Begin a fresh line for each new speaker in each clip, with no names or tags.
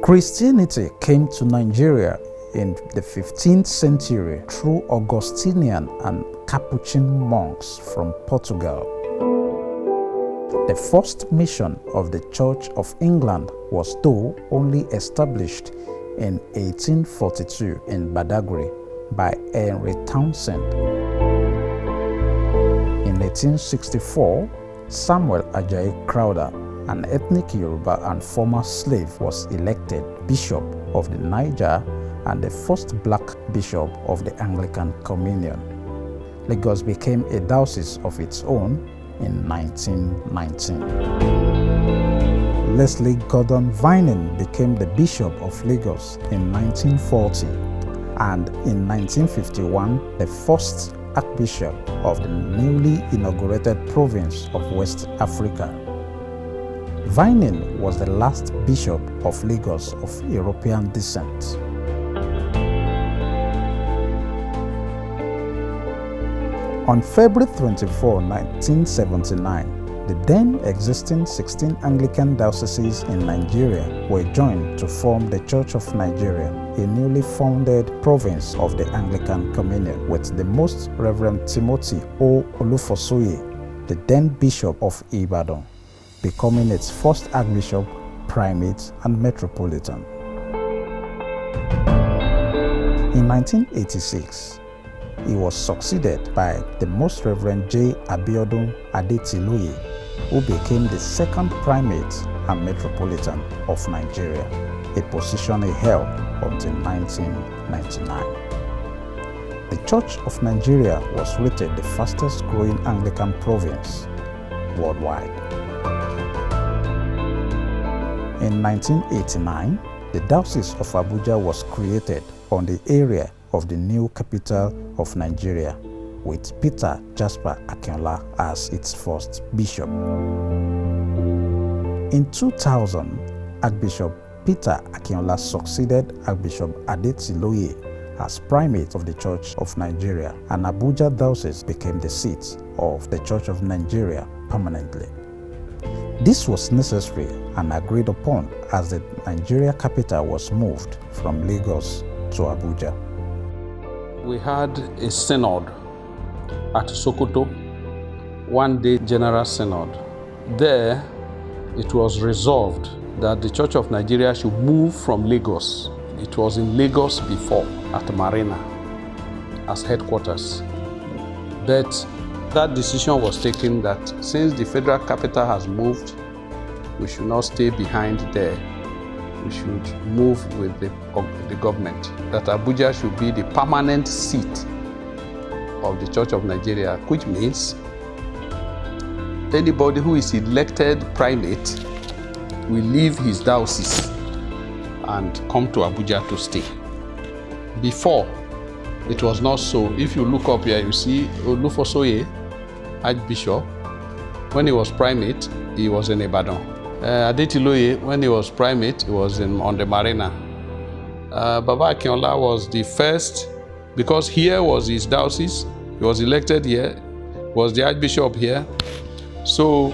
Christianity came to Nigeria in the 15th century through Augustinian and Capuchin monks from Portugal. The first mission of the Church of England was though only established in 1842 in Badagry by Henry Townsend. In 1864, Samuel Ajayi Crowther, an ethnic Yoruba and former slave, was elected Bishop of the Niger and the first black bishop of the Anglican Communion. Lagos became a diocese of its own in 1919. Leslie Gordon Vining became the Bishop of Lagos in 1940, and in 1951, the first Archbishop of the newly inaugurated province of West Africa. Vining was the last Bishop of Lagos of European descent. On February 24, 1979, the then existing 16 Anglican dioceses in Nigeria were joined to form the Church of Nigeria, a newly founded province of the Anglican Communion, with the Most Reverend Timothy O. Olufosoye, the then Bishop of Ibadan, becoming its first Archbishop, Primate, and Metropolitan. In 1986, he was succeeded by the Most Reverend J. Abiodun Adetiloye, who became the second Primate and Metropolitan of Nigeria, a position he held until 1999. The Church of Nigeria was rated the fastest growing Anglican province worldwide. In 1989, the Diocese of Abuja was created on the area of the new capital of Nigeria, with Peter Jasper Akinola as its first bishop. In 2000, Archbishop Peter Akinola succeeded Archbishop Adetiloye as Primate of the Church of Nigeria, and Abuja Diocese became the seat of the Church of Nigeria permanently. This was necessary and agreed upon as the Nigeria capital was moved from Lagos to Abuja.
We had a synod at Sokoto, one-day general synod. There, it was resolved that the Church of Nigeria should move from Lagos. It was in Lagos before, at Marina, as headquarters. But that decision was taken that since the federal capital has moved, we should not stay behind there. We should move with the government, that Abuja should be the permanent seat of the Church of Nigeria, which means anybody who is elected primate will leave his diocese and come to Abuja to stay. Before, it was not so. If you look up here, you see Olufosoye, Archbishop. When he was primate, he was in Ibadan. Adetiloye, when he was primate, he was on the Marina. Baba Akinola was the first, because here was his diocese. He was elected here, was the Archbishop here. So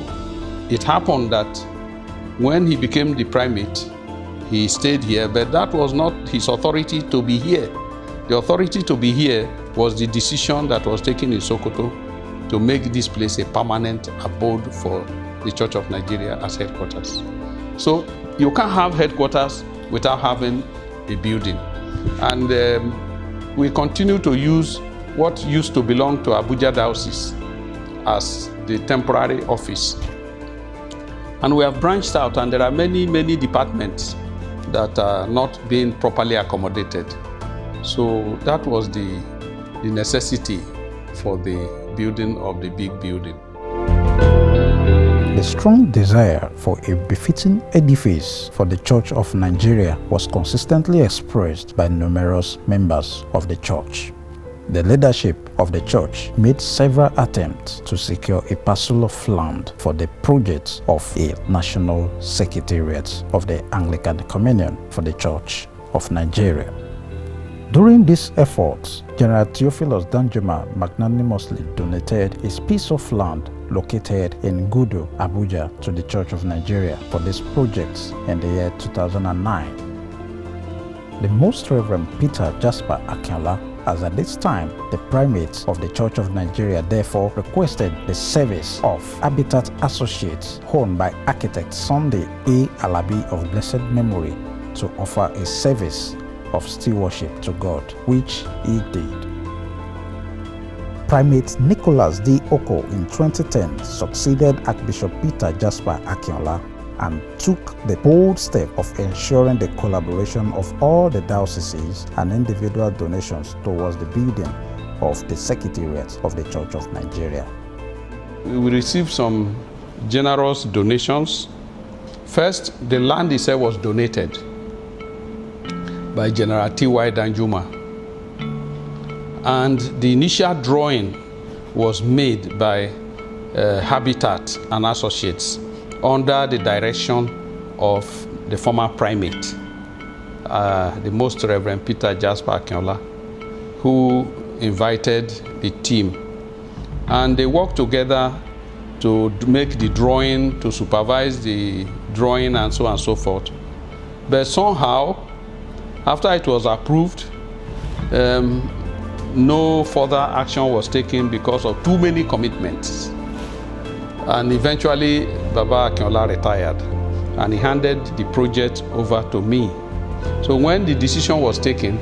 it happened that when he became the primate, he stayed here, but that was not his authority to be here. The authority to be here was the decision that was taken in Sokoto to make this place a permanent abode for the Church of Nigeria as headquarters. So you can't have headquarters without having a building. And we continue to use what used to belong to Abuja Diocese as the temporary office. And we have branched out, and there are many, many departments that are not being properly accommodated. So that was the necessity for the building of the big building.
The strong desire for a befitting edifice for the Church of Nigeria was consistently expressed by numerous members of the Church. The leadership of the Church made several attempts to secure a parcel of land for the project of a national Secretariat of the Anglican Communion for the Church of Nigeria. During these efforts, General Theophilus Danjuma magnanimously donated his piece of land located in Gudu, Abuja, to the Church of Nigeria for this project in the year 2009. The Most Reverend Peter Jasper Akinola, as at this time the primate of the Church of Nigeria, therefore requested the service of Habitat Associates, owned by architect Sunday A. Alabi of blessed memory, to offer a service of still worship to God, which he did. Primate Nicholas D. Oko in 2010 succeeded Archbishop Peter Jasper Akinola and took the bold step of ensuring the collaboration of all the dioceses and individual donations towards the building of the Secretariat of the Church of Nigeria.
We received some generous donations. First, the land itself was donated by General T.Y. Danjuma, and the initial drawing was made by Habitat and Associates under the direction of the former primate, the Most Reverend Peter Jasper Akinola, who invited the team. And they worked together to make the drawing, to supervise the drawing, and so on and so forth. But somehow, after it was approved, no further action was taken because of too many commitments. And eventually, Baba Akinola retired, and he handed the project over to me. So when the decision was taken,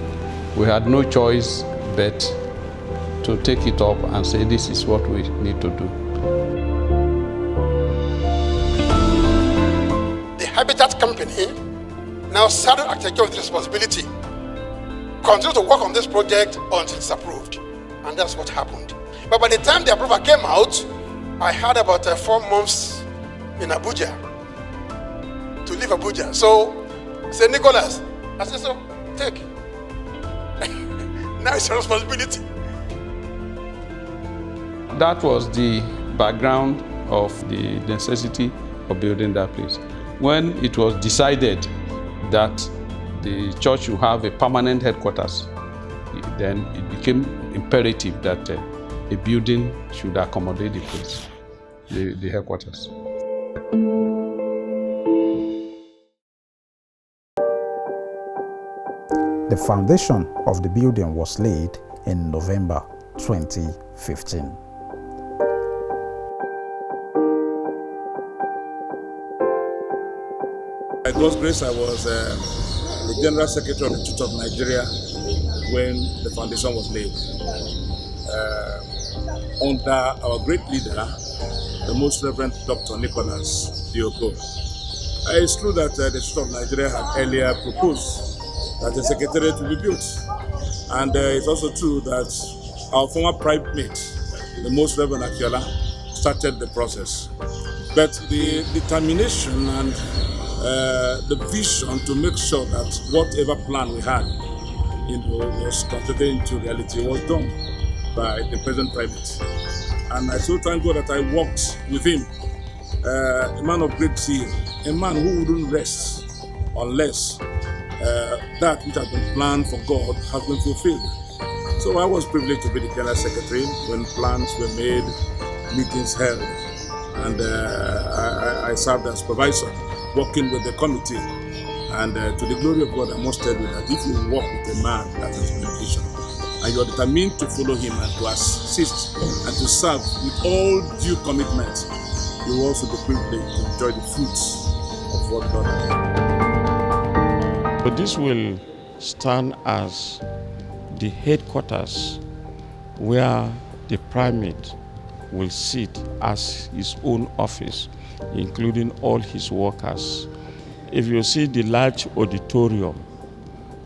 we had no choice but to take it up and say, this is what we need to do.
The Habitat Company now saddled architecture with responsibility. Continue to work on this project until it's approved. And that's what happened. But by the time the approval came out, I had about 4 months in Abuja to leave Abuja. So, say, Nicholas, I said, so, take. Now it's your responsibility.
That was the background of the necessity of building that place. When it was decided that the church will have a permanent headquarters, then it became imperative that a building should accommodate the place, the headquarters.
The foundation of the building was laid in November 2015.
By God's grace, I was the General Secretary of the Church of Nigeria when the foundation was laid. Under our great leader, the Most Reverend Dr. Nicholas Dioko. It's true that the Church of Nigeria had earlier proposed that the Secretariat will be built. And it's also true that our former primate, the Most Reverend Akinola, started the process. But the determination and the vision to make sure that whatever plan we had was translated into reality was done by the present primate. And I so thank God that I worked with him, a man of great zeal, a man who wouldn't rest unless that which has been planned for God has been fulfilled. So I was privileged to be the General Secretary when plans were made, meetings held, and I served as supervisor, working with the committee. And to the glory of God, I must tell you that if you work with a man that has been vision, and you are determined to follow him and to assist and to serve with all due commitment, you will also be privileged to enjoy the fruits of what God has done.
But this will stand as the headquarters where the primate will sit as his own office, including all his workers. If you see the large auditorium,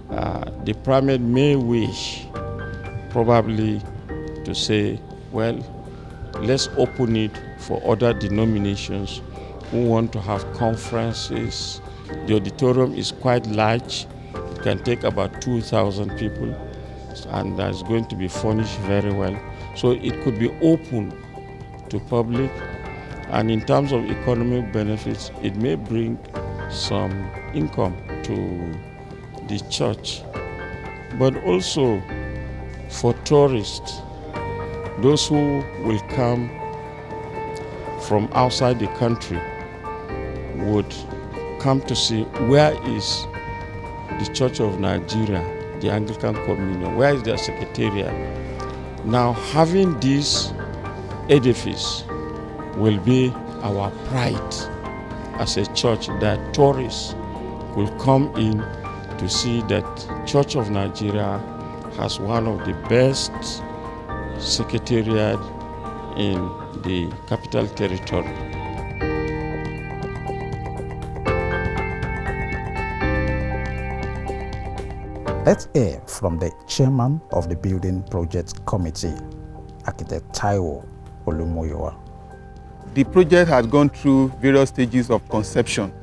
the primate may wish probably to say, well, let's open it for other denominations who want to have conferences. The auditorium is quite large. It can take about 2,000 people, and it's going to be furnished very well. So it could be open to public, and in terms of economic benefits, it may bring some income to the church. But also for tourists, those who will come from outside the country would come to see where is the Church of Nigeria, the Anglican Communion? Where is their secretariat? Now, having this edifice will be our pride as a church, that tourists will come in to see that Church of Nigeria has one of the best secretariat in the Capital Territory.
Let's hear from the chairman of the Building Project Committee, Architect Taiwo Olumoyiwa.
The project had gone through various stages of conception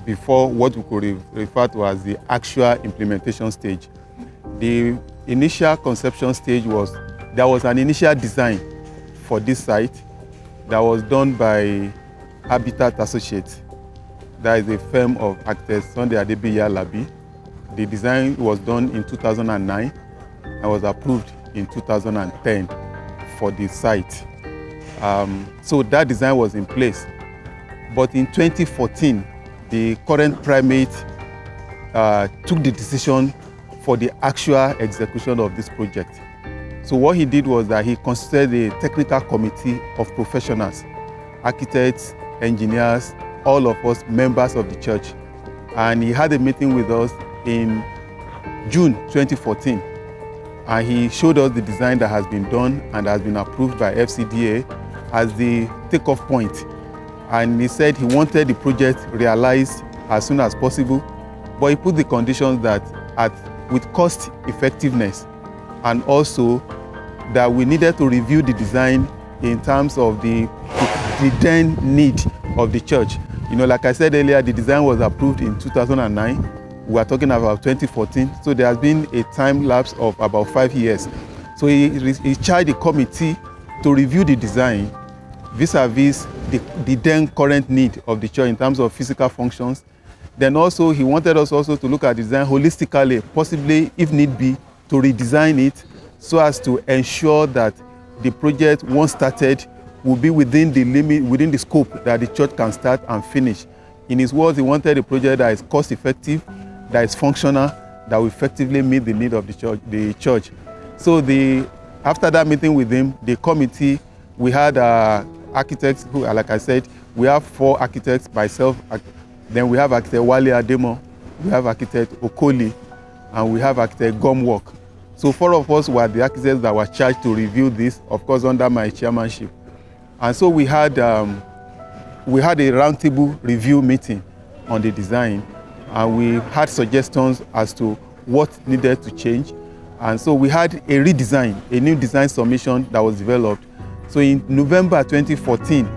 before what we could refer to as the actual implementation stage. The initial conception stage was, there was an initial design for this site that was done by Habitat Associates. That is a firm of architects Sunday Adebiya Labi. The design was done in 2009 and was approved in 2010 for the site. So that design was in place. But in 2014, the current primate took the decision for the actual execution of this project. So what he did was that he constituted a technical committee of professionals, architects, engineers, all of us members of the church. And he had a meeting with us in June 2014. And he showed us the design that has been done and has been approved by FCDA as the takeoff point. And he said he wanted the project realized as soon as possible, but he put the conditions that with cost effectiveness, and also that we needed to review the design in terms of the then need of the church. You know, like I said earlier, the design was approved in 2009. We are talking about 2014, so there has been a time lapse of about 5 years. So he charged the committee to review the design vis-a-vis the then current need of the church in terms of physical functions. Then also he wanted us also to look at the design holistically, possibly if need be, to redesign it so as to ensure that the project, once started, will be within the limit, within the scope that the church can start and finish. In his words, he wanted a project that is cost effective, that is functional, that will effectively meet the need of the church. So after that meeting with him, the committee, we had architects who, like I said, we have 4 architects, myself, then we have architect Wale Ademo, we have architect Okoli, and we have architect Gomwork. So 4 of us were the architects that were charged to review this, of course under my chairmanship. And so we had a roundtable review meeting on the design, and we had suggestions as to what needed to change. And so we had a redesign, a new design submission that was developed. So in November 2014,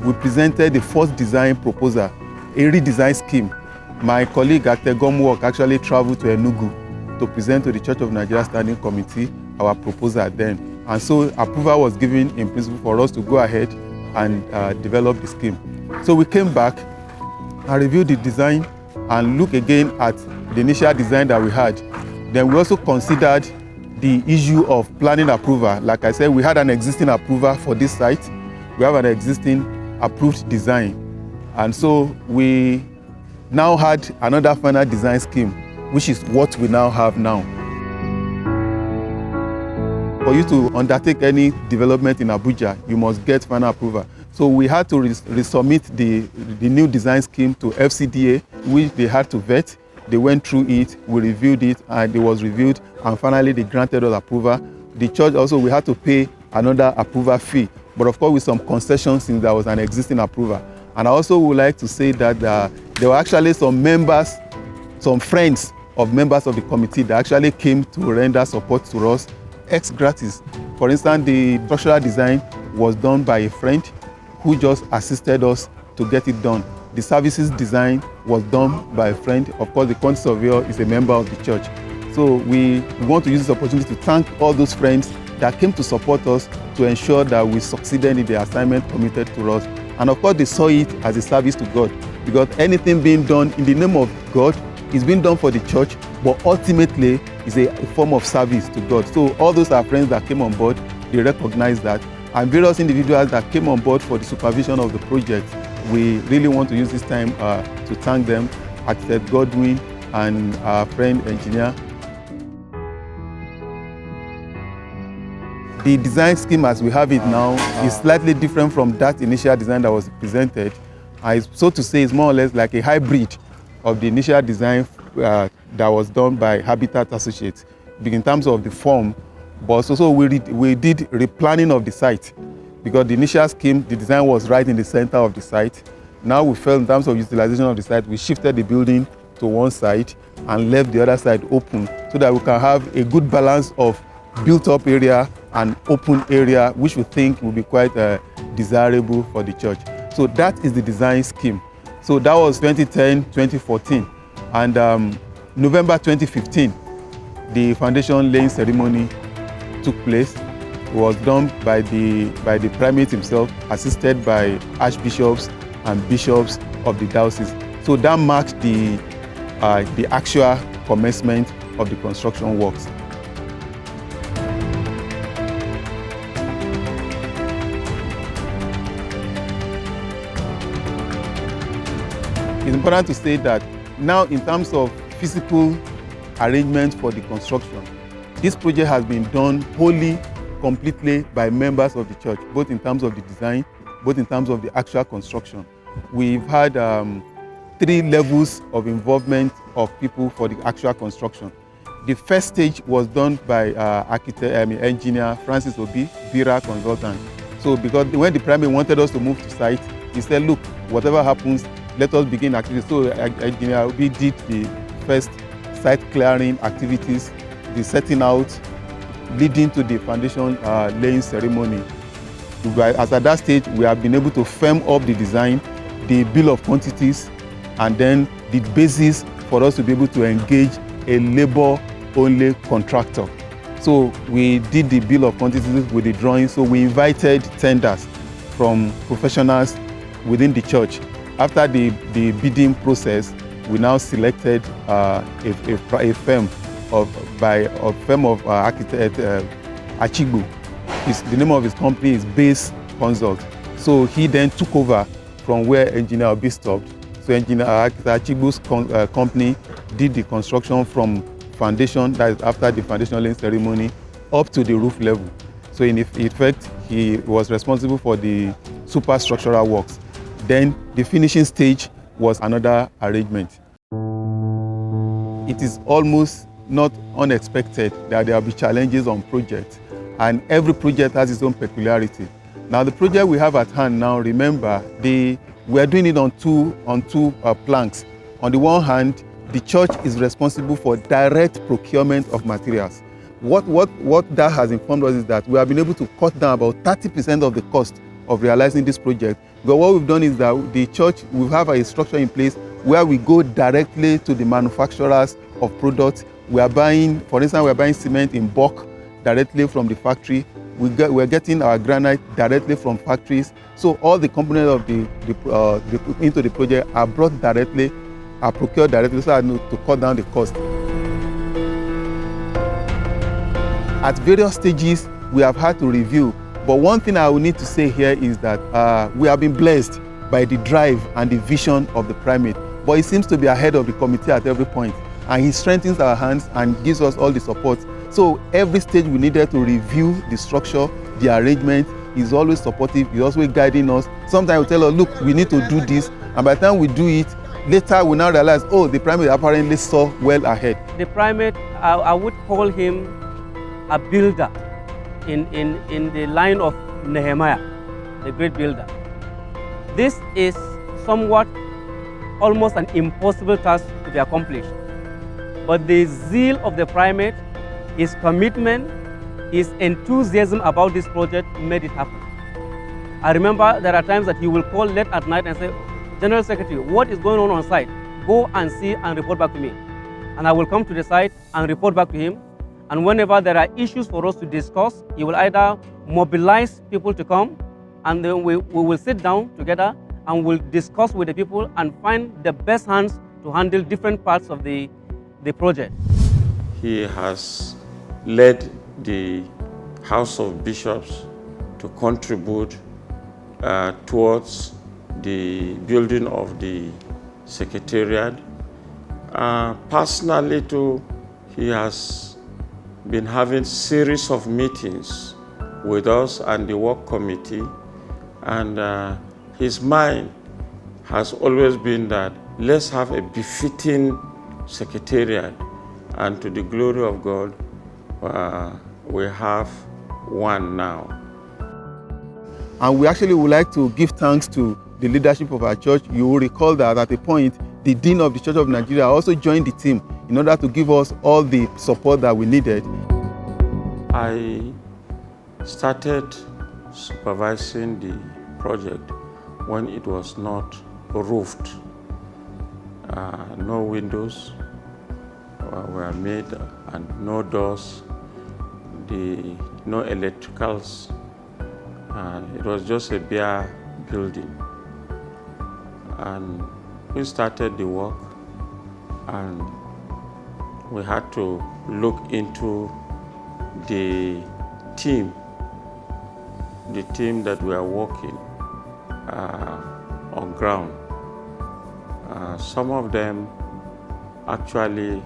we presented the first design proposal, a redesign scheme. My colleague Architect Gomwork actually traveled to Enugu to present to the Church of Nigeria Standing Committee our proposal then. And so approval was given in principle for us to go ahead and develop the scheme. So we came back and reviewed the design and looked again at the initial design that we had. Then we also considered the issue of planning approval. Like I said, we had an existing approval for this site. We have an existing approved design. And so we now had another final design scheme, which is what we now have now. For you to undertake any development in Abuja, you must get final approval. So we had to resubmit the new design scheme to FCDA, which they had to vet. They went through it, we reviewed it, and it was reviewed, and finally they granted us approval. The church also, we had to pay another approval fee, but of course with some concessions since there was an existing approval. And I also would like to say that there were actually some members, some friends of members of the committee that actually came to render support to us ex gratis. For instance, the structural design was done by a friend who just assisted us to get it done. The services design was done by a friend. Of course, the quantity surveyor is a member of the church. So we want to use this opportunity to thank all those friends that came to support us to ensure that we succeeded in the assignment committed to us. And of course, they saw it as a service to God, because anything being done in the name of God is being done for the church, but ultimately is a form of service to God. So all those are friends that came on board, they recognize that. And various individuals that came on board for the supervision of the project, we really want to use this time to thank them. Architect Godwin, and our friend engineer. The design scheme as we have it now is slightly different from that initial design that was presented. So to say, it's more or less like a hybrid of the initial design that was done by Habitat Associates in terms of the form, but also we did replanning of the site, because the initial scheme, the design was right in the center of the site. Now we felt in terms of utilization of the site, we shifted the building to one side and left the other side open so that we can have a good balance of built-up area and open area, which we think will be quite desirable for the church. So that is the design scheme. So that was 2010-2014, and November 2015, the foundation laying ceremony took place. It was done by the primate himself, assisted by archbishops and bishops of the diocese. So that marked the actual commencement of the construction works. It's important to say that now, in terms of physical arrangement for the construction, this project has been done wholly, completely by members of the church, both in terms of the design, both in terms of the actual construction. We've had 3 levels of involvement of people for the actual construction. The first stage was done by engineer Francis Obi, Vira consultant. So because when the primate wanted us to move to site, he said, look, whatever happens, let us begin activities. So engineer Obi did the first site clearing activities, the setting out, leading to the foundation laying ceremony. As at that stage, we have been able to firm up the design, the bill of quantities, and then the basis for us to be able to engage a labor-only contractor. So we did the bill of quantities with the drawing. So we invited tenders from professionals within the church. After the bidding process, we now selected a firm of architect Achigbu. The name of his company is Base Consult. So he then took over from where engineer Obi stopped. So engineer Achigbu's company did the construction from foundation, that is after the foundation laying ceremony, up to the roof level. So in effect, he was responsible for the superstructural works. Then the finishing stage was another arrangement. It is almost not unexpected that there will be challenges on projects, and every project has its own peculiarity. Now the project we have at hand now, remember, we are doing it on two planks. On the one hand, the church is responsible for direct procurement of materials. What that has informed us is that we have been able to cut down about 30% of the cost of realizing this project. But what we've done is that the church will have a structure in place where we go directly to the manufacturers of products. We are buying, for instance, we are buying cement in bulk directly from the factory. We're getting our granite directly from factories. So all the components of into the project are brought directly, are procured directly, so as to cut down the cost. At various stages, we have had to review. But one thing I will need to say here is that we have been blessed by the drive and the vision of the primate. But he seems to be ahead of the committee at every point. And he strengthens our hands and gives us all the support. So every stage we needed to review the structure, the arrangement. He's always supportive. He's always guiding us. Sometimes he'll tell us, look, we need to do this. And by the time we do it, later we now realize, oh, the primate apparently saw well ahead.
The primate, I would call him a builder in the line of Nehemiah, the great builder. This is somewhat almost an impossible task to be accomplished. But the zeal of the primate, his commitment, his enthusiasm about this project made it happen. I remember there are times that he will call late at night and say, General Secretary, what is going on site? Go and see and report back to me. And I will come to the site and report back to him. And whenever there are issues for us to discuss, he will either mobilize people to come, and then we will sit down together and we'll discuss with the people and find the best hands to handle different parts of the project.
He has led the House of Bishops to contribute towards the building of the Secretariat, Personally too, he has been having series of meetings with us and the work committee, and his mind has always been that let's have a befitting secretariat, and to the glory of God, we have one now.
And we actually would like to give thanks to the leadership of our church. You will recall that at a point, the Dean of the Church of Nigeria also joined the team in order to give us all the support that we needed.
I started supervising the project when it was not roofed. No windows were made and no doors, no electricals. It was just a bare building. And we started the work, and we had to look into the team that we are working on ground. Some of them actually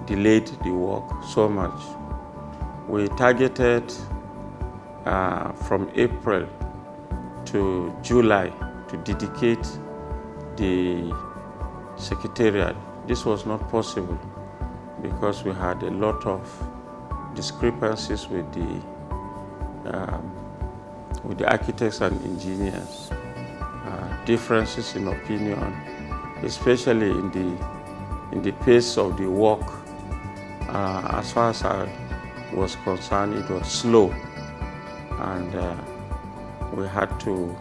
delayed the work so much. We targeted from April to July to dedicate the Secretariat. This was not possible because we had a lot of discrepancies with the architects and engineers, differences in opinion, especially in the pace of the work. As far as I was concerned, it was slow, and we had to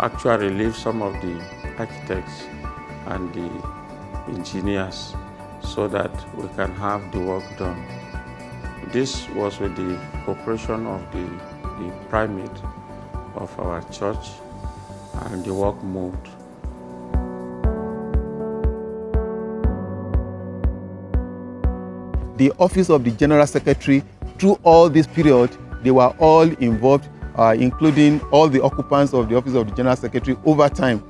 actually relieve some of the architects and the engineers so that we can have the work done. This was with the cooperation of the primate of our church, and the work moved.
The office of the General Secretary, through all this period, they were all involved, including all the occupants of the office of the General Secretary over time.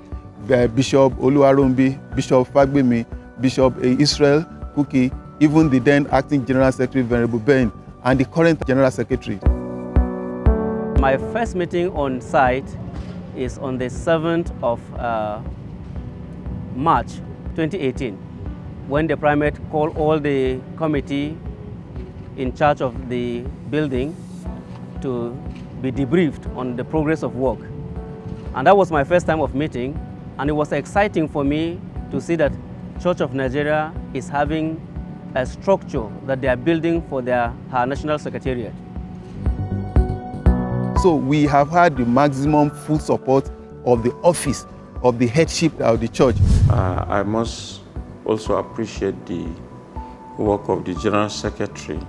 Bishop Oluwarumbi, Bishop Fagbemi, Bishop Israel Kuki, even the then acting General Secretary, Venerable Ben, and the current General Secretary.
My first meeting on site is on the 7th of March 2018, when the primate called all the committee in charge of the building to be debriefed on the progress of work. And that was my first time of meeting, and it was exciting for me to see that Church of Nigeria is having a structure that they are building for her national secretariat.
So we have had the maximum full support of the office of the headship of the church.
I must also appreciate the work of the General Secretary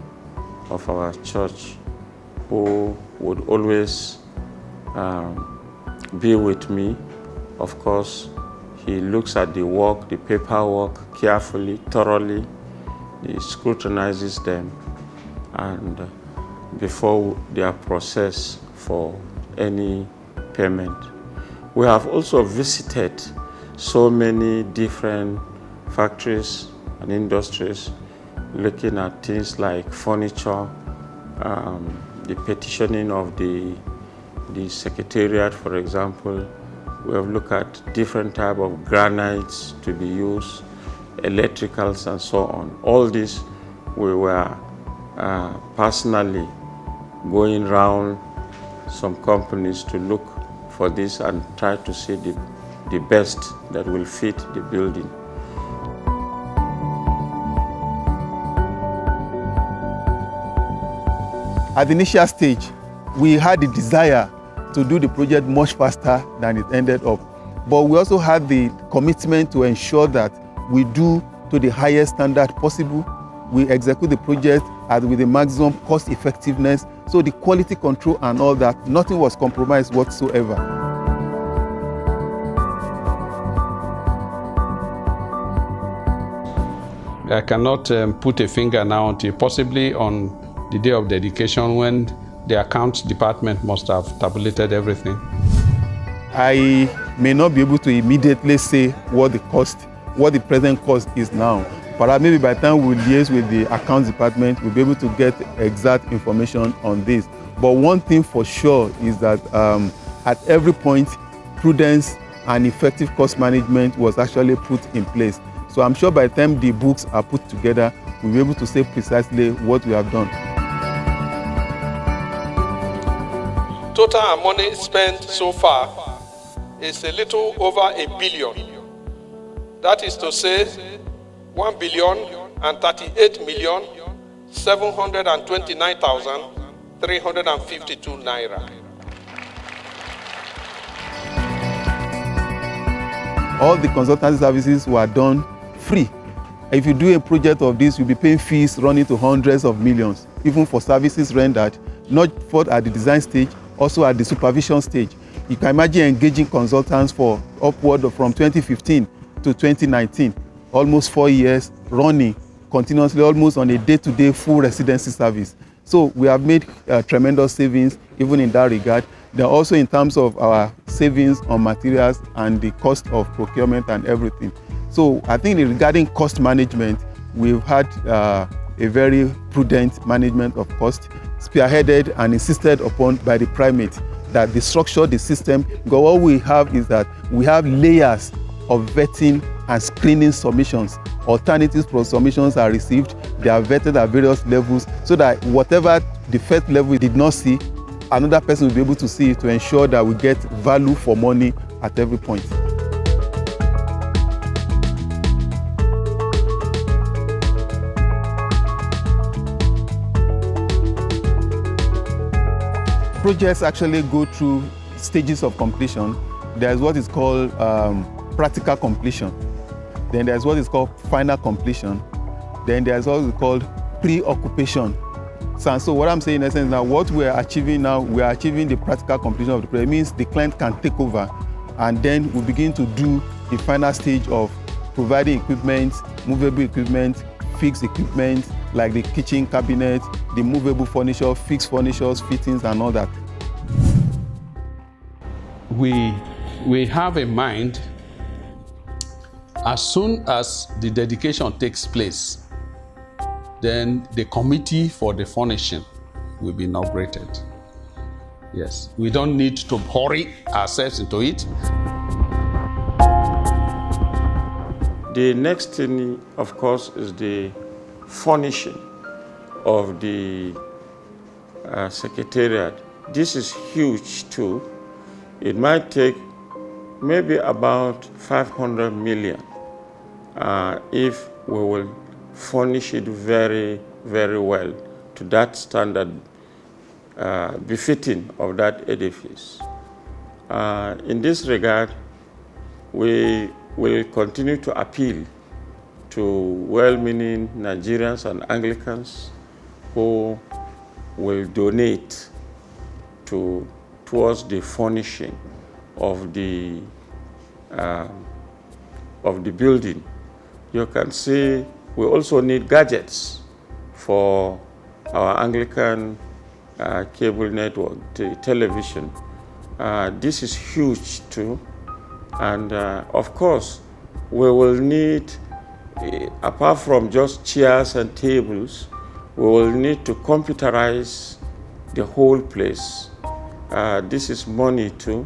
of our church, who would always be with me. Of course, he looks at the work, the paperwork carefully, thoroughly. He scrutinizes them, and before they are processed for any payment. We have also visited so many different factories and industries, looking at things like furniture, the petitioning of the Secretariat, for example. We have looked at different types of granites to be used, electricals and so on. All this we were personally going around some companies to look for this and try to see the best that will fit the building.
At the initial stage, we had the desire to do the project much faster than it ended up. But we also had the commitment to ensure that we do to the highest standard possible. We execute the project with the maximum cost effectiveness, so the quality control and all that, nothing was compromised whatsoever.
I cannot put a finger now until possibly on the day of dedication, when the accounts department must have tabulated everything.
I may not be able to immediately say what the cost what the present cost is now. Perhaps maybe by the time we liaise with the accounts department, we'll be able to get exact information on this. But one thing for sure is that at every point, prudence and effective cost management was actually put in place. So I'm sure by the time the books are put together, we'll be able to say precisely what we have done.
Total money spent so far is a little over $1 billion. That is to say, 1,038,729,352 naira.
All the consultancy services were done free. If you do a project of this, you'll be paying fees running to hundreds of millions, even for services rendered, not for at the design stage, also at the supervision stage. You can imagine engaging consultants for upward from 2015 to 2019, almost 4 years running continuously, almost on a day-to-day full residency service. So we have made tremendous savings even in that regard. Then also in terms of our savings on materials and the cost of procurement and everything. So I think regarding cost management, we've had a very prudent management of cost, spearheaded and insisted upon by the primate, that the structure, the system, because what we have is that we have layers of vetting and screening submissions. Alternative submissions are received, they are vetted at various levels, so that whatever the first level we did not see, another person will be able to see it to ensure that we get value for money at every point. Projects actually go through stages of completion. There's what is called practical completion. Then there's what is called final completion. Then there's what is called pre-occupation. So what I'm saying in essence now, what we're achieving now, we are achieving the practical completion of the project. It means the client can take over, and then we begin to do the final stage of providing equipment, movable equipment, fixed equipment, like the kitchen cabinet, the movable furniture, fixed furnitures, fittings, and all that.
We have in mind, as soon as the dedication takes place, then the committee for the furnishing will be inaugurated. Yes, we don't need to hurry ourselves into it.
The next thing, of course, is the furnishing of the Secretariat. This is huge too. It might take maybe about 500 million if we will furnish it very, very well to that standard befitting of that edifice. In this regard, we will continue to appeal to well-meaning Nigerians and Anglicans who will donate towards the furnishing of the building. You can see we also need gadgets for our Anglican cable network, the television. This is huge too. And of course, we will need, apart from just chairs and tables, we will need to computerize the whole place. This is money too,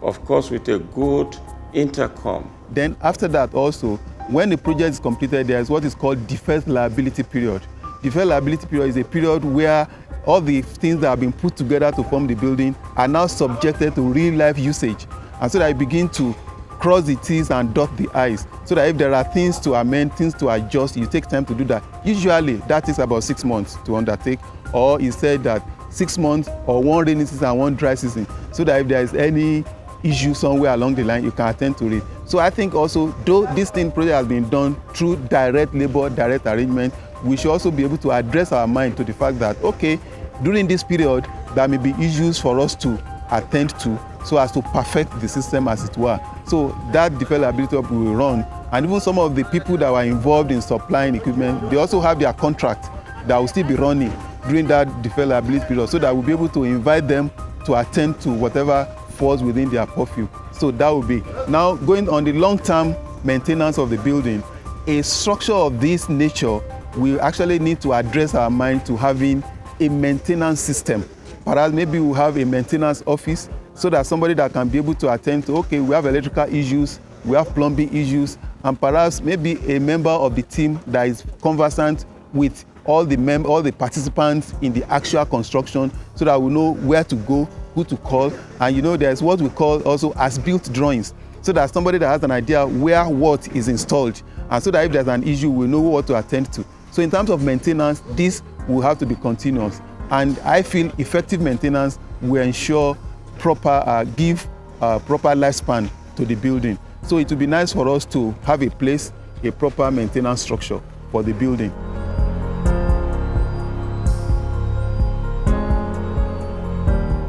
of course, with a good intercom.
Then after that also, when the project is completed, there is what is called deferred liability period. Deferred liability period is a period where all the things that have been put together to form the building are now subjected to real-life usage. And so that you begin to cross the T's and dot the I's, so that if there are things to amend, things to adjust, you take time to do that. Usually, that takes about 6 months to undertake, or you said that 6 months or 1 rainy season and 1 dry season, so that if there is any issue somewhere along the line, you can attend to it. So I think also, though this project has been done through direct labor, direct arrangement, we should also be able to address our mind to the fact that, okay, during this period, there may be issues for us to attend to, so as to perfect the system, as it were. So that deferred liability will run, and even some of the people that were involved in supplying equipment, they also have their contract that will still be running during that deferred liability period, so that we'll be able to invite them to attend to whatever falls within their purview. So that will be. Now, going on the long-term maintenance of the building, a structure of this nature, we actually need to address our mind to having a maintenance system. Perhaps maybe we'll have a maintenance office so that somebody that can be able to attend to, okay, we have electrical issues, we have plumbing issues, and perhaps maybe a member of the team that is conversant with all the participants in the actual construction, so that we know where to go, who to call. And there's what we call also as-built drawings, so that somebody that has an idea where what is installed, and so that if there's an issue, we know what to attend to. So in terms of maintenance, this will have to be continuous. And I feel effective maintenance will ensure proper lifespan to the building. So it would be nice for us to have a proper maintenance structure for the building.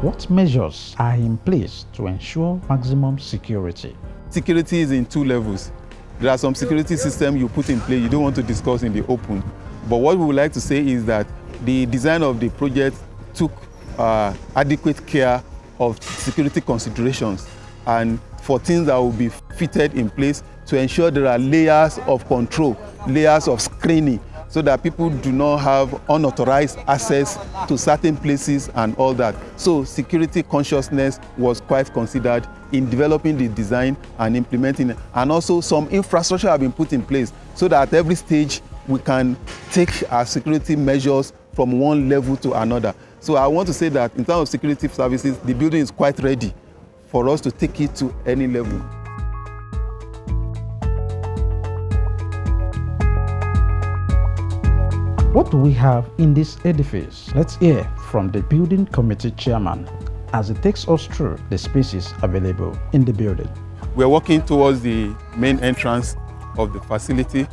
What measures are in place to ensure maximum security?
Security is in 2 levels. There are some security systems you put in place you don't want to discuss in the open. But what we would like to say is that the design of the project took adequate care of security considerations and for things that will be fitted in place to ensure there are layers of control, layers of screening, so that people do not have unauthorized access to certain places and all that. So security consciousness was quite considered in developing the design and implementing it. And also some infrastructure have been put in place so that at every stage we can take our security measures from one level to another. So I want to say that in terms of security services, the building is quite ready for us to take it to any level.
What do we have in this edifice? Let's hear from the building committee chairman as he takes us through the spaces available in the building.
We're walking towards the main entrance of the facility.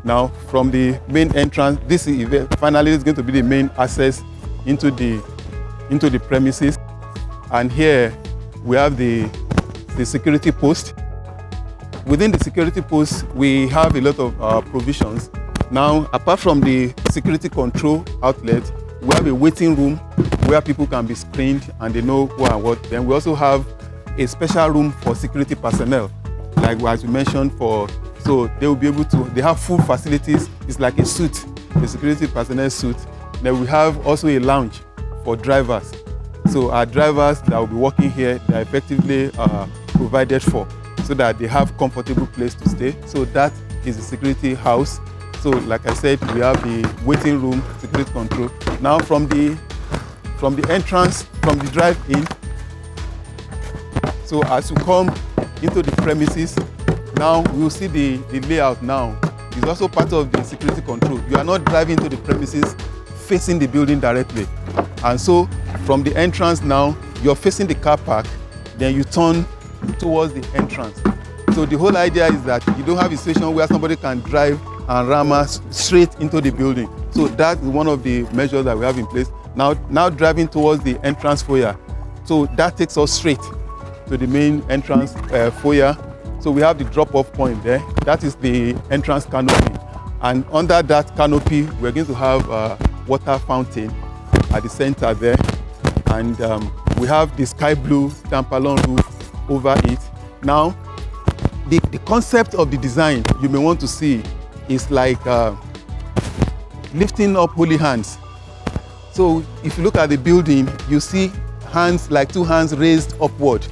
Now, from the main entrance, this is finally is going to be the main access into the premises. And here we have the security post. Within the security post, we have a lot of provisions. Now, apart from the security control outlet, we have a waiting room where people can be screened and they know who and what. Then we also have a special room for security personnel, like as we mentioned, so they will be able to, they have full facilities. It's like a suite, a security personnel suite. Then we have also a lounge for drivers. So our drivers that will be working here, they are effectively provided for so that they have comfortable place to stay. So that is the security house. So like I said, we have the waiting room, security control. Now from the entrance, from the drive-in, so as you come into the premises, now we will see the layout now. It's also part of the security control. You are not driving to the premises facing the building directly. And so from the entrance now, you're facing the car park, then you turn towards the entrance. So the whole idea is that you don't have a situation where somebody can drive and ram us straight into the building. So that is one of the measures that we have in place. Now driving towards the entrance foyer. So that takes us straight to the main entrance foyer. So we have the drop-off point there. That is the entrance canopy. And under that canopy, we're going to have a water fountain at the center there. And we have the sky blue Tampalon roof over it. Now, the concept of the design you may want to see is like lifting up holy hands. So if you look at the building, you see hands like 2 hands raised upward.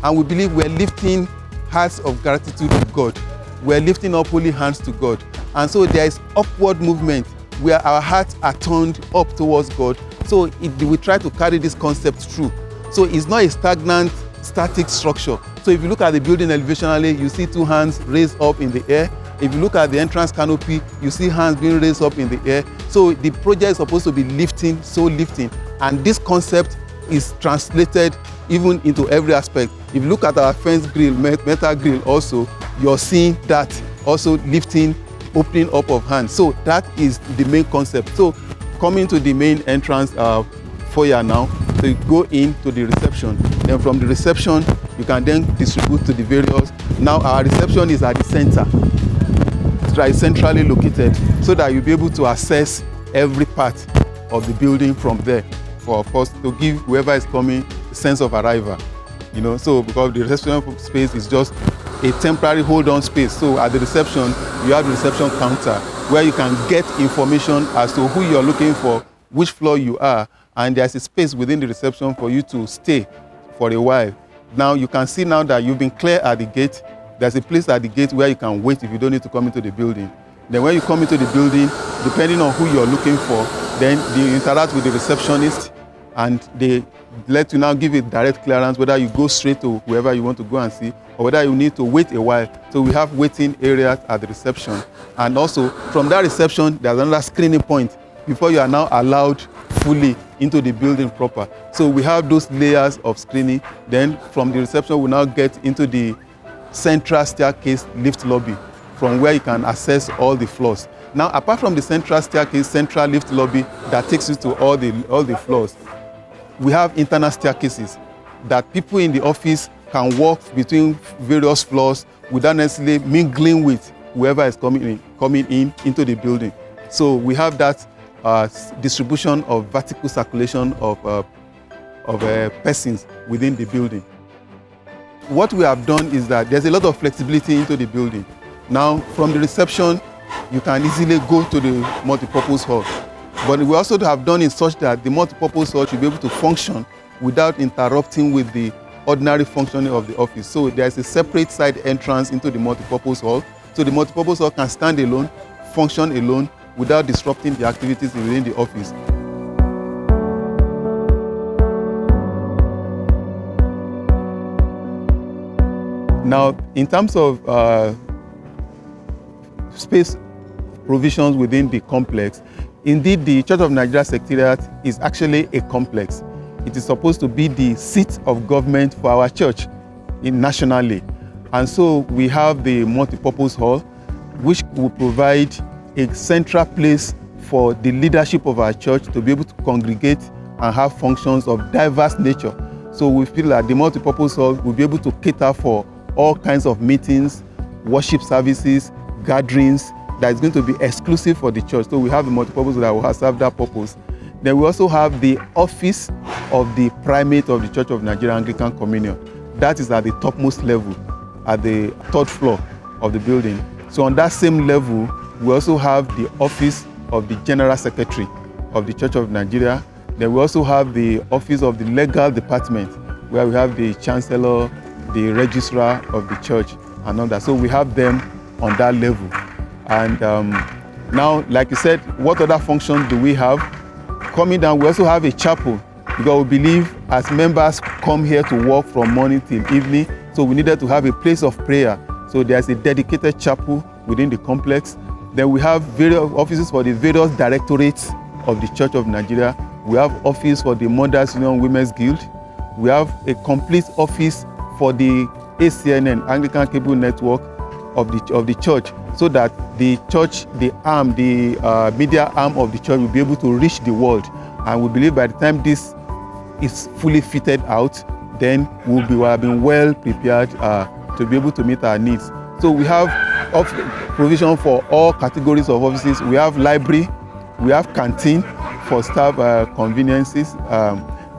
And we believe we're lifting hearts of gratitude to God. We're lifting up holy hands to God. And so there is upward movement where our hearts are turned up towards God. So we try to carry this concept through. So it's not a stagnant, static structure. So if you look at the building elevationally, you see 2 hands raised up in the air. If you look at the entrance canopy, you see hands being raised up in the air. So the project is supposed to be lifting, so lifting. And this concept is translated even into every aspect. If you look at our fence grill, metal grill also, you're seeing that also lifting, opening up of hands. So that is the main concept. So coming to the main entrance foyer now, so you go into the reception. Then from the reception, you can then distribute to the various. Now our reception is at the center. It's centrally located so that you'll be able to access every part of the building from there, for of course to give whoever is coming a sense of arrival. So because the reception space is just a temporary hold-on space. So at the reception, you have the reception counter where you can get information as to who you're looking for, which floor you are, and there's a space within the reception for you to stay for a while. Now you can see now that you've been clear at the gate. There's a place at the gate where you can wait if you don't need to come into the building. Then when you come into the building, depending on who you're looking for, then you interact with the receptionist and they let you now give it direct clearance whether you go straight to whoever you want to go and see or whether you need to wait a while. So we have waiting areas at the reception. And also from that reception, there's another screening point before you are now allowed fully into the building proper. So we have those layers of screening. Then from the reception, we now get into the central staircase lift lobby from where you can access all the floors. Now, apart from the central staircase, central lift lobby that takes you to all the floors, we have internal staircases that people in the office can walk between various floors without necessarily mingling with whoever is coming in into the building. So we have that distribution of vertical circulation of persons within the building. What we have done is that there's a lot of flexibility into the building. Now, from the reception, you can easily go to the multipurpose hall. But we also have done it such that the multipurpose hall should be able to function without interrupting with the ordinary functioning of the office. So there's a separate side entrance into the multipurpose hall. So the multipurpose hall can stand alone, function alone, without disrupting the activities within the office. Now, in terms of space provisions within the complex, indeed the Church of Nigeria Secretariat is actually a complex. It is supposed to be the seat of government for our church nationally. And so we have the multipurpose hall, which will provide a central place for the leadership of our church to be able to congregate and have functions of diverse nature. So we feel that the multipurpose hall will be able to cater for all kinds of meetings, worship services, gatherings that is going to be exclusive for the church. So we have the multipurpose that will serve that purpose. Then we also have the office of the primate of the Church of Nigeria Anglican Communion. That is at the topmost level, at the third floor of the building. So on that same level, we also have the office of the General Secretary of the Church of Nigeria. Then we also have the office of the Legal Department, where we have the Chancellor, the Registrar of the Church, and all that. So we have them on that level. And now, like you said, what other functions do we have? Coming down, we also have a chapel, because we believe as members come here to work from morning till evening, so we needed to have a place of prayer. So there's a dedicated chapel within the complex. Then we have various offices for the various directorates of the Church of Nigeria. We have office for the Mothers Union Women's Guild. We have a complete office for the ACNN, Anglican Cable Network of the church, so that the church, the media arm of the church will be able to reach the world. And we believe by the time this is fully fitted out, then we will have been well prepared to be able to meet our needs. So we have provision for all categories of offices. We have library, we have canteen for staff conveniences.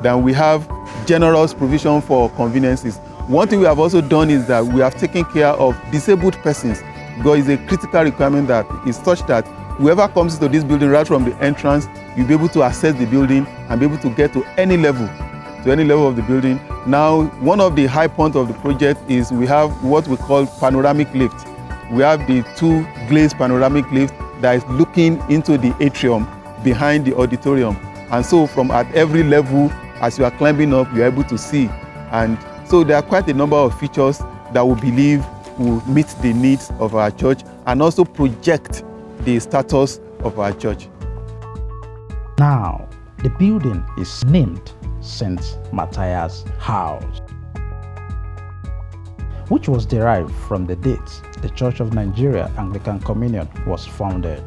Then we have generous provision for conveniences. One thing we have also done is that we have taken care of disabled persons, because it's a critical requirement that is such that whoever comes into this building right from the entrance, you'll be able to access the building and be able to get to any level of the building. Now, one of the high points of the project is we have what we call panoramic lift. We have the two glazed panoramic lifts that is looking into the atrium behind the auditorium. And so from at every level, as you are climbing up, you're able to see. And so there are quite a number of features that we believe will meet the needs of our church and also project the status of our church.
Now, the building is named St. Matthias House, which was derived from the date the Church of Nigeria Anglican Communion was founded.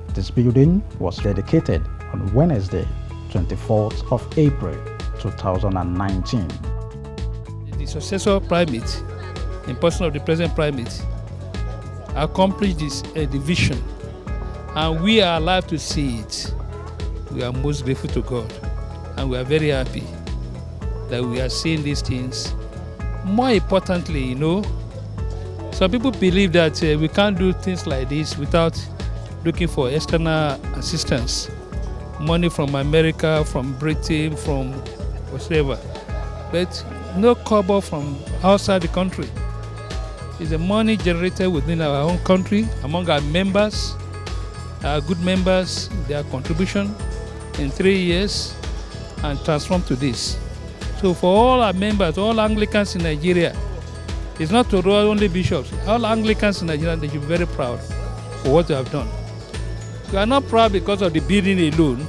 This building was dedicated on Wednesday, 24th of April, 2019.
The successor primate, in person of the present primate, accomplished this division, and we are allowed to see it. We are most grateful to God, and we are very happy that we are seeing these things. More importantly, Some people believe that we can't do things like this without looking for external assistance. Money from America, from Britain, from whatever. But no kobo from outside the country. It's the money generated within our own country, among our members, our good members, their contribution in 3 years, and transformed to this. So for all our members, all Anglicans in Nigeria, it's not to only bishops, all Anglicans in Nigeria, they should be very proud for what they have done. We are not proud because of the building alone,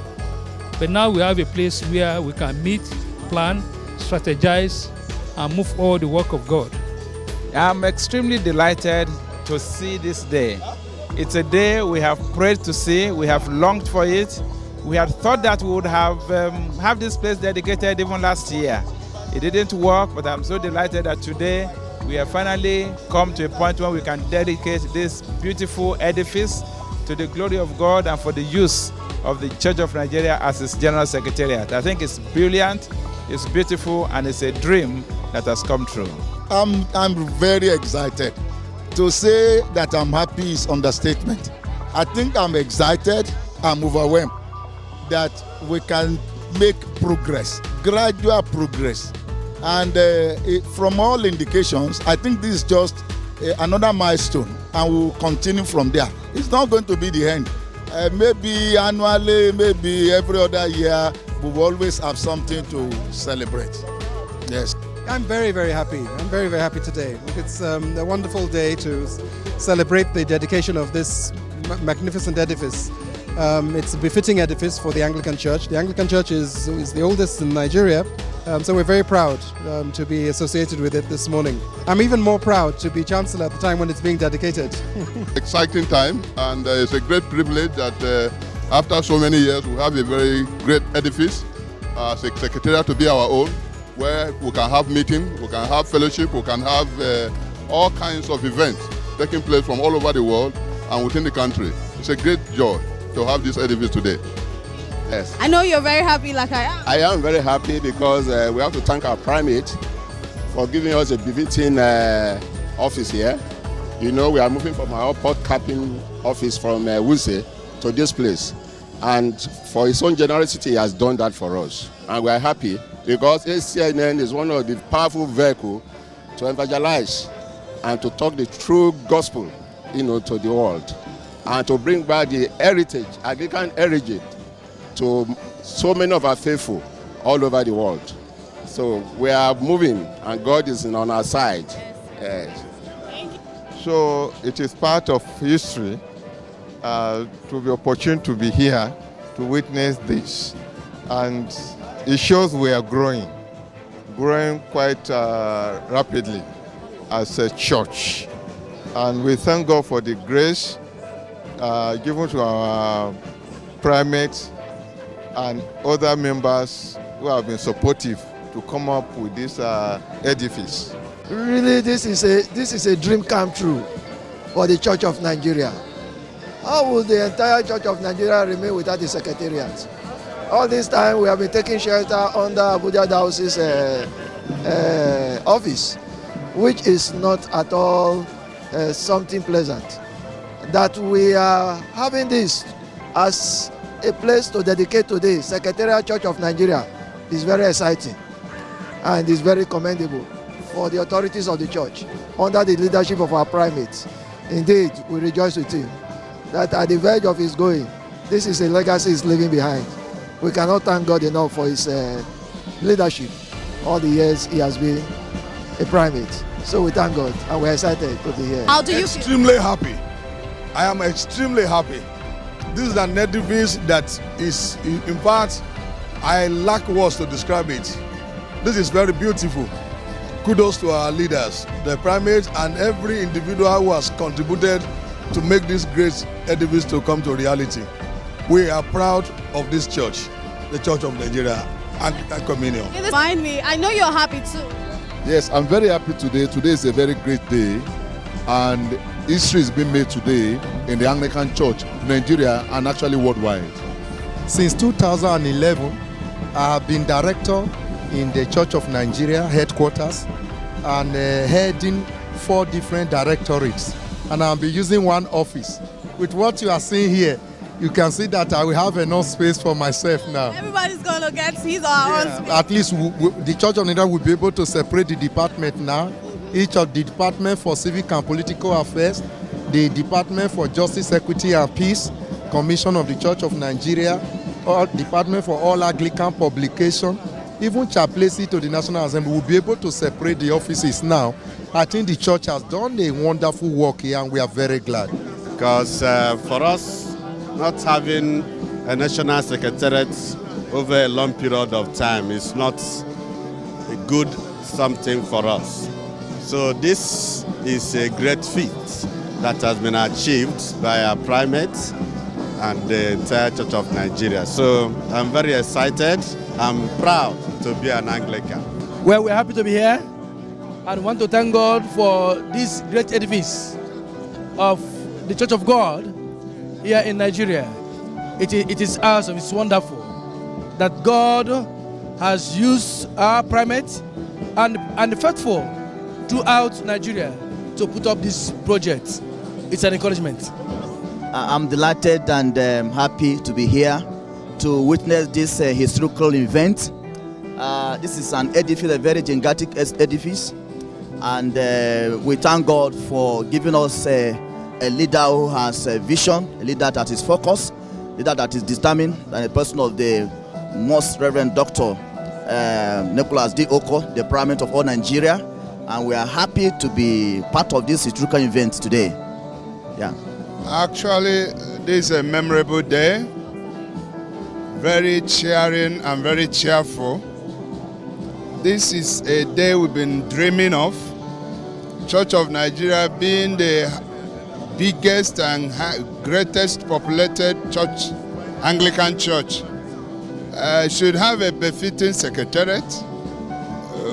but now we have a place where we can meet, plan, strategize, and move forward the work of God.
I'm extremely delighted to see this day. It's a day we have prayed to see, we have longed for it. We had thought that we would have this place dedicated even last year. It didn't work, but I'm so delighted that today we have finally come to a point where we can dedicate this beautiful edifice to the glory of God and for the use of the Church of Nigeria as its General Secretariat. I think it's brilliant, it's beautiful, and it's a dream that has come true.
I'm very excited. To say that I'm happy is understatement. I think I'm excited, I'm overwhelmed that we can make progress, gradual progress. And from all indications, I think this is just another milestone, and we'll continue from there. It's not going to be the end. Maybe annually, maybe every other year, we will always have something to celebrate. Yes.
I'm very, very happy. I'm very, very happy today. It's a wonderful day to celebrate the dedication of this magnificent edifice. It's a befitting edifice for the Anglican Church. The Anglican Church is the oldest in Nigeria, so we're very proud to be associated with it this morning. I'm even more proud to be Chancellor at the time when it's being dedicated.
Exciting time, and it's a great privilege that after so many years we have a very great edifice, as a Secretariat to be our own, where we can have meetings, we can have fellowship, we can have all kinds of events taking place from all over the world and within the country. It's a great joy to have this edifice today.
Yes. I know you're very happy like I am.
I am very happy because we have to thank our primate for giving us a befitting office here. You know, we are moving from our port capping office from Wuse to this place. And for his own generosity, he has done that for us. And we are happy because ACNN is one of the powerful vehicles to evangelize and to talk the true gospel, to the world, and to bring back the heritage, Anglican heritage, to so many of our faithful all over the world. So we are moving, and God is on our side. Yes.
So it is part of history to be opportune to be here to witness this, and it shows we are growing quite rapidly as a church, and we thank God for the grace given to our primates and other members who have been supportive to come up with this edifice.
Really, this is a dream come true for the Church of Nigeria. How will the entire Church of Nigeria remain without the Secretariat? All this time we have been taking shelter under Abuja Diocese's office, which is not at all something pleasant. That we are having this as a place to dedicate to the Secretariat Church of Nigeria is very exciting and is very commendable for the authorities of the church under the leadership of our primates. Indeed, we rejoice with him that at the verge of his going, this is a legacy he's leaving behind. We cannot thank God enough for his leadership all the years he has been a primate. So we thank God and we're excited to be here.
How do you feel?
Extremely happy. I am extremely happy. This is an edifice that is, in fact, I lack words to describe it. This is very beautiful. Kudos to our leaders, the primates, and every individual who has contributed to make this great edifice to come to reality. We are proud of this church, the Church of Nigeria, Anglican Communion.
Remind me, I know you're happy too.
Yes, I'm very happy today. Today is a very great day, and history is being made today in the Anglican Church, Nigeria, and actually worldwide.
Since 2011, I have been director in the Church of Nigeria headquarters and heading 4 different directorates, and I'll be using one office. With what you are seeing here, you can see that I will have enough space for myself now.
Everybody's going to get his or her own space.
At least the Church of Nigeria will be able to separate the department now. Each of the Department for Civic and Political Affairs, the Department for Justice, Equity and Peace, Commission of the Church of Nigeria, or Department for All Anglican Publication, even chaplaincy to the National Assembly will be able to separate the offices now. I think the church has done a wonderful work here, and we are very glad.
Because for us, not having a national secretariat over a long period of time is not a good something for us. So this is a great feat that has been achieved by our primate and the entire Church of Nigeria. So I'm very excited. I'm proud to be an Anglican.
Well, we're happy to be here and want to thank God for this great edifice of the Church of God here in Nigeria. It is awesome, it's wonderful that God has used our primate and the faithful throughout Nigeria to put up this project. It's an encouragement.
I'm delighted and happy to be here to witness this historical event. This is an edifice, a very gigantic edifice, and we thank God for giving us a leader who has a vision, a leader that is focused, a leader that is determined, and a person of the Most Reverend Dr. Nicholas D. Oko, the Primate of all Nigeria, and we are happy to be part of this historical event today. Yeah.
Actually, this is a memorable day, very cheering and very cheerful. This is a day we've been dreaming of. Church of Nigeria being the biggest and greatest populated church, Anglican church, should have a befitting secretariat,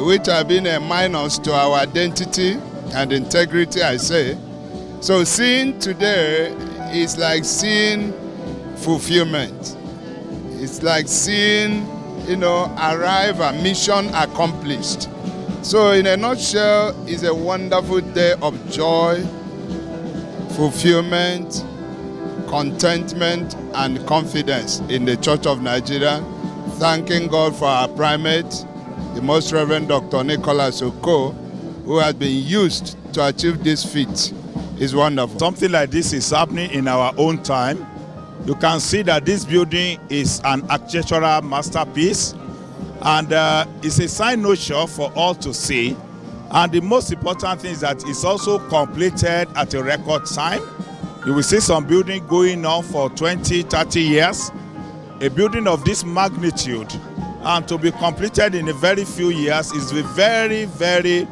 which have been a minus to our identity and integrity, I say. So seeing today is like seeing fulfillment. It's like seeing, arrive and mission accomplished. So in a nutshell, it's a wonderful day of joy, fulfillment, contentment, and confidence in the Church of Nigeria. Thanking God for our primate, the Most Reverend Dr. Nicholas Oko, who has been used to achieve this feat. Is wonderful.
Something like this is happening in our own time. You can see that this building is an architectural masterpiece, and it's a sign no show for all to see. And the most important thing is that it's also completed at a record time. You will see some building going on for 20, 30 years. A building of this magnitude, and to be completed in a very few years is a very, very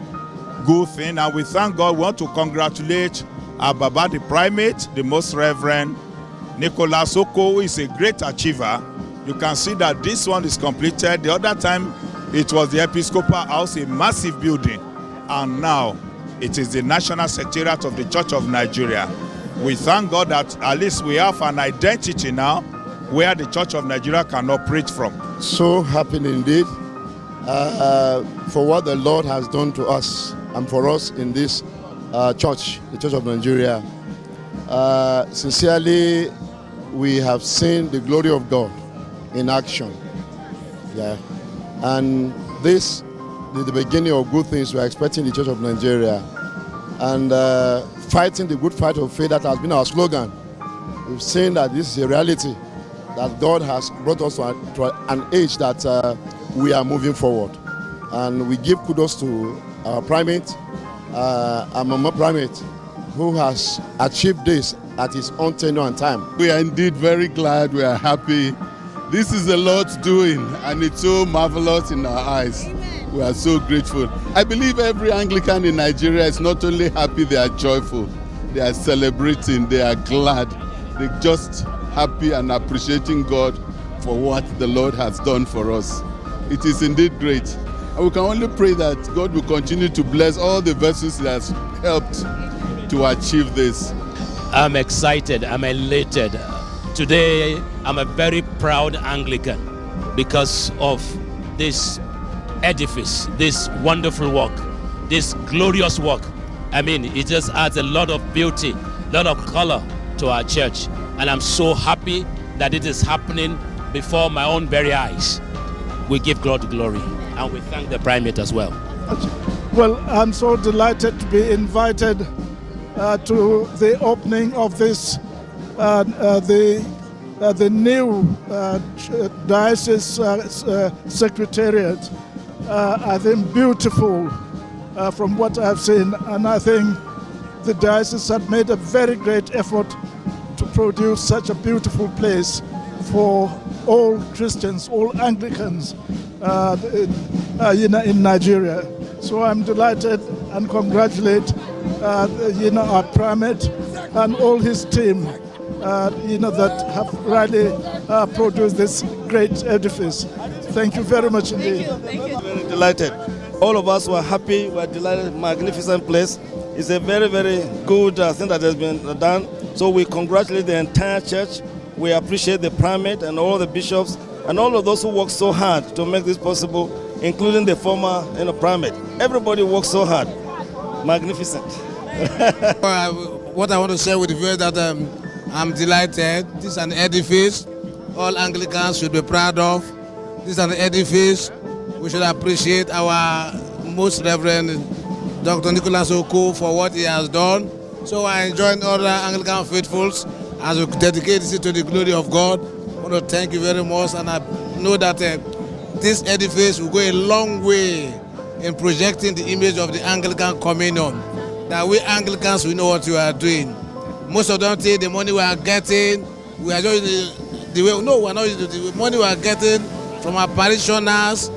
good thing. And we thank God. We want to congratulate our Baba, the Primate, the Most Reverend Nicholas Oko, who is a great achiever. You can see that this one is completed. The other time it was the Episcopal House, a massive building, and now it is the National Secretariat of the Church of Nigeria. We thank God that at least we have an identity now where the Church of Nigeria can operate from.
So happy indeed for what the Lord has done to us and for us in this church, the Church of Nigeria. Sincerely, we have seen the glory of God in action. Yeah. And this is the beginning of good things we are expecting in the Church of Nigeria. And fighting the good fight of faith, that has been our slogan. We've seen that this is a reality, that God has brought us to an age that we are moving forward. And we give kudos to our primate, our Mama Primate, who has achieved this at his own tenure and time.
We are indeed very glad, we are happy. This is the Lord's doing, and it's so marvelous in our eyes. We are so grateful. I believe every Anglican in Nigeria is not only happy, they are joyful. They are celebrating, they are glad. They're just happy and appreciating God for what the Lord has done for us. It is indeed great. And we can only pray that God will continue to bless all the vessels that has helped to achieve this.
I'm excited, I'm elated. Today, I'm a very proud Anglican because of this edifice, this wonderful work, this glorious work I mean, it just adds a lot of beauty, a lot of color to our church. And I'm so happy that it is happening before my own very eyes. We give God glory, and we thank the primate as well.
Well, I'm so delighted to be invited to the opening of this, the new diocese secretariat. I think beautiful from what I've seen, and I think the diocese had made a very great effort to produce such a beautiful place for all Christians, all Anglicans in Nigeria. So I'm delighted and congratulate our primate and all his team that have really produced this great edifice. Thank you very much indeed.
Thank you. Very delighted. All of us were happy, we're delighted, magnificent place. It's a very, very good thing that has been done. So we congratulate the entire church. We appreciate the primate and all the bishops and all of those who worked so hard to make this possible, including the former primate. Everybody worked so hard. Magnificent.
What I want to share with you is that I'm delighted. This is an edifice all Anglicans should be proud of. This is an edifice we should appreciate our most Reverend Dr. Nicholas Oko for what he has done. So I join other Anglican faithfuls as we dedicate this to the glory of God. I want to thank you very much, and I know that this edifice will go a long way in projecting the image of the Anglican communion. That we Anglicans, we know what we are doing. Most of them think the money we are getting, we are just the way. No, we are not using the money we are getting from our parishioners.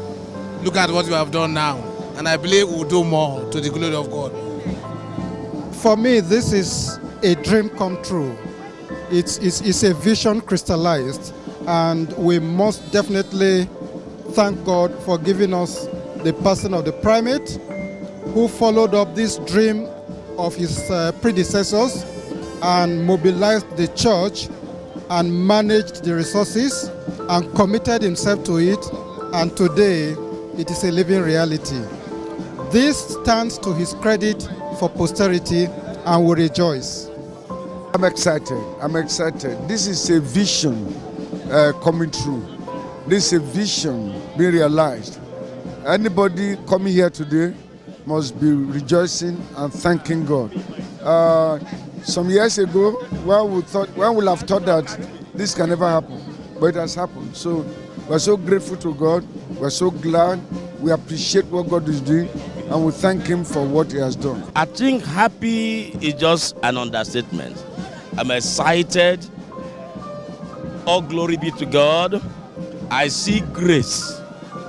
Look at what we have done now, and I believe we will do more to the glory of God.
For me, this is a dream come true. It's a vision crystallized, and we must definitely thank God for giving us the person of the primate who followed up this dream of his predecessors and mobilized the church and managed the resources and committed himself to it, and today it is a living reality. This stands to his credit for posterity, and we rejoice.
I'm excited. This is a vision coming true. This is a vision being realized. Anybody coming here today must be rejoicing and thanking God. Some years ago, one would have thought that this can never happen, but it has happened. So we're so grateful to God. We're so glad. We appreciate what God is doing, and we thank Him for what He has done.
I think happy is just an understatement. I'm excited. All glory be to God. I see grace,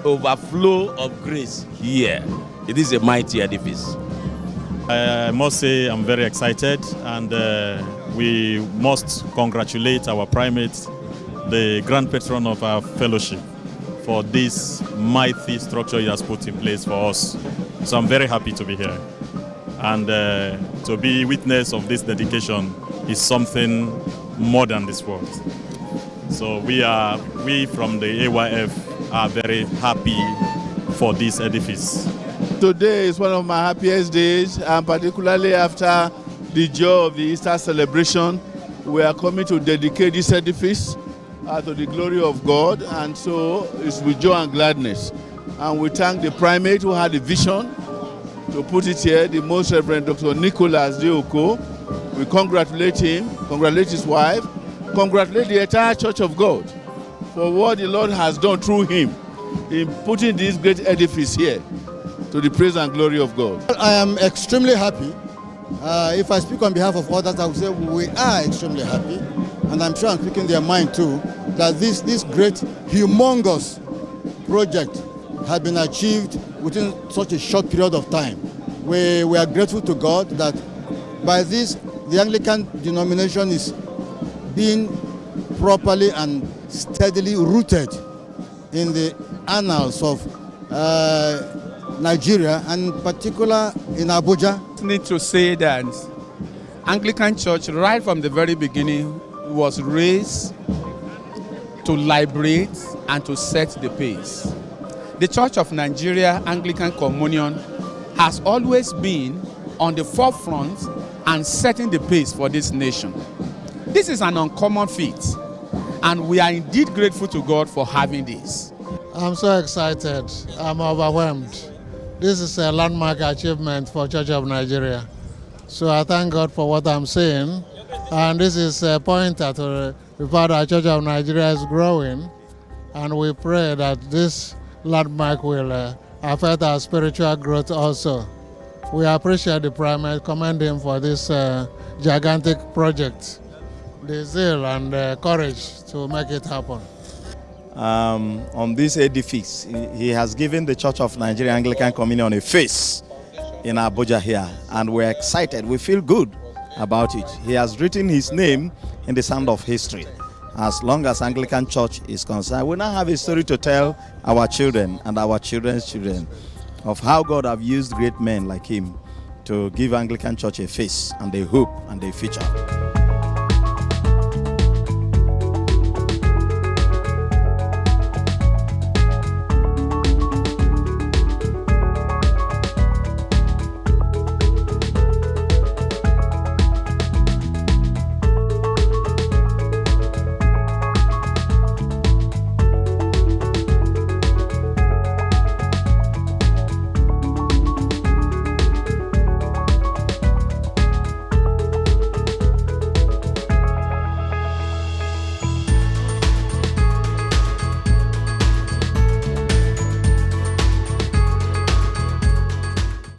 overflow of grace here. It is a mighty edifice.
I must say I'm very excited, and we must congratulate our primate, the grand patron of our fellowship, for this mighty structure he has put in place for us. So I'm very happy to be here. And to be witness of this dedication is something more than this world. So we from the AYF are very happy for this edifice.
Today is one of my happiest days, and particularly after the joy of the Easter celebration, we are coming to dedicate this edifice to the glory of God, and so it's with joy and gladness. And we thank the primate who had the vision to put it here, the Most Reverend Dr. Nicholas Oko. We congratulate him, congratulate his wife, congratulate the entire Church of God for what the Lord has done through him in putting this great edifice here to the praise and glory of God.
I am extremely happy. If I speak on behalf of others, I would say we are extremely happy, and I'm sure I'm speaking their mind too, that this great, humongous project has been achieved within such a short period of time. We are grateful to God that by this, the Anglican denomination is being properly and steadily rooted in the annals of Nigeria, and in particular in Abuja.
I need to say that Anglican Church, right from the very beginning, was raised to liberate and to set the pace. The Church of Nigeria Anglican Communion has always been
on the forefront and setting the pace for this nation. This is an uncommon feat, and we are indeed grateful to God for having this.
I'm so excited. I'm overwhelmed. This is a landmark achievement for Church of Nigeria. So I thank God for what I'm seeing. And this is a pointer to the fact that Church of Nigeria is growing. And we pray that this landmark will affect our spiritual growth also. We appreciate the primate, commend him for this gigantic project, the zeal and courage to make it happen.
On this edifice, he has given the Church of Nigeria Anglican Communion a face in Abuja here, and we're excited. We feel good about it. He has written his name in the sand of history. As long as Anglican Church is concerned, we now have a story to tell our children and our children's children of how God have used great men like him to give Anglican Church a face and a hope and a future.